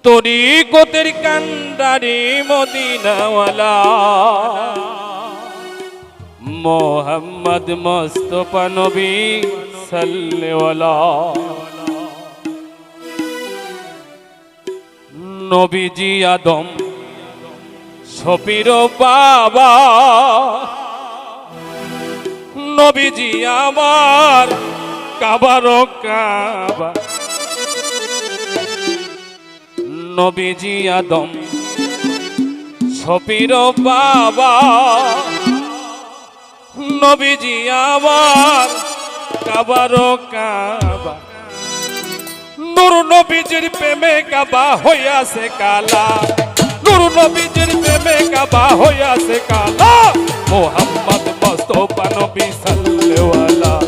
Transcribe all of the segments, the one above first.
তরিকতের কান্ডারি মদিনাওয়ালা মোহাম্মদ মুস্তাফা নবী সাল্লাল্লাহু নবীজি আদম শফির বাবা নবীজি আমার কাবার কাবা নবীজি আদম শফির বাবা নবীজি আমার কাবার কাবা নূর নবীজির প্রেমে কাবা হইয়াছে কালা নূর নবীজির প্রেমে কাবা হইয়াছে কালা মোহাম্মদ মুস্তাফা নবী সাল্লাল্লাহু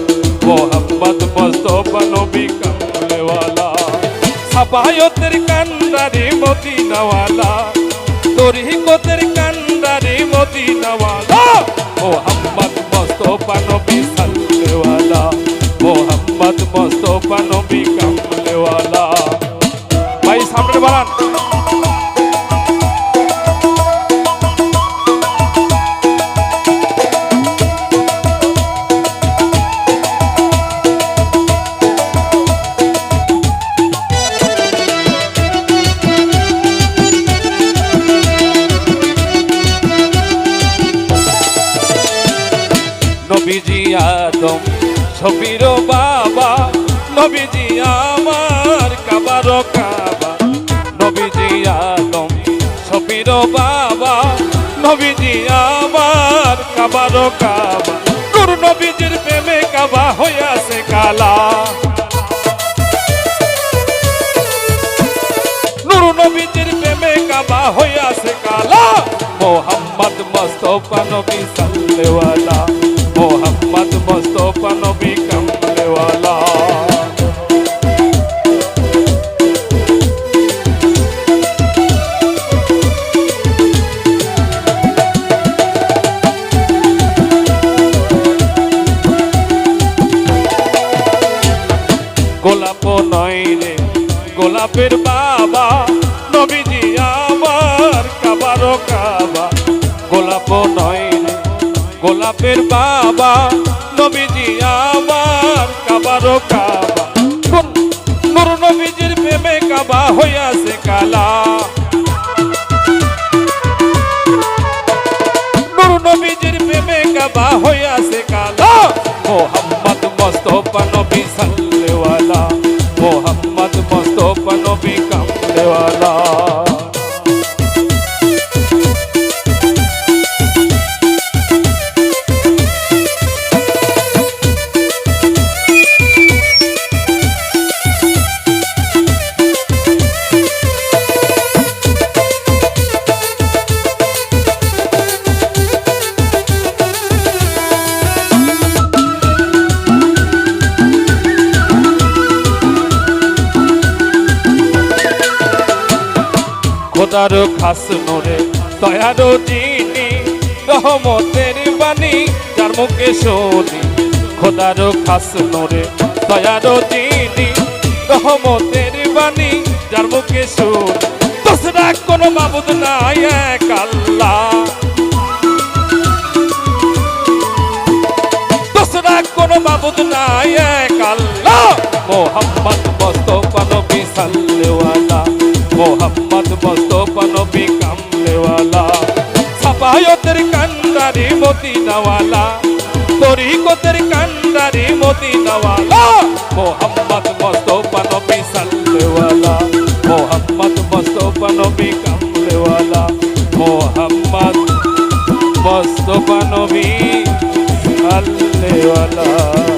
মোহাম্মদ মুস্তাফা নবী কামলেওয়ালা সাফায়তের কান্ডারি মদিনাওয়ালা তরিকতের কান্ডারি মদিনাওয়ালা মোহাম্মদ মুস্তাফা নবী সাল্লাল্লাহু মোহাম্মদ মুস্তাফা নবী কামলেওয়ালা ভাই সামনে বাড়ান নবীজি আদম শফির বাবা নবীজি আমার কাবার কাবা নবীজি আদম শফির বাবা নবীজি আমার কাবার কাবা নূর নবীজির প্রেমে কাবা হইয়াছে কালা নূর নবীজির প্রেমে কাবা হইয়াছে কালা মোহাম্মদ মুস্তাফা নবী সাল্লাল্লাহু মোহাম্মদ মুস্তাফা নবী কামলেওয়ালা গোলাপ নয় রে গোলাপের বাবা নবীজি আমার কাবার কাবা গোলাপ নয় রে গোলাপের বাবা নবীজি আমার কাবার কাবা নূর নবীজির প্রেমে কাবা হইয়াছে কালা নূর নবীজির প্রেমে কাবা হইয়াছে কালা মোহাম্মদ মুস্তাফা নবী সাল্লাল্লাহু মোহাম্মদ মুস্তাফা নবী কামলেওয়ালা খোদার খাস নূরে দয়ার যিনি রহমতের বাণী যার মুখে শুনি খোদার খাস নূরে দয়ার যিনি রহমতের বাণী যার মুখে শুনি দোসরা কোনো মাবুদ নাই এক আল্লাহ দোসরা কোনো মাবুদ নাই এক আল্লাহ মোহাম্মদ মুস্তাফা নবী সাল্লাল্লাহু মোহাম্মদ মুস্তাফা নবী কামলেওয়ালা সাফায়তের কান্ডারি মদিনাওয়ালা তরিকতের কান্ডারি মদিনাওয়ালা মোহাম্মদ মুস্তাফা নবী সাল্লাল্লাহু মোহাম্মদ মুস্তাফা নবী কামলেওয়ালা মোহাম্মদ মুস্তাফা নবী সাল্লাল্লাহু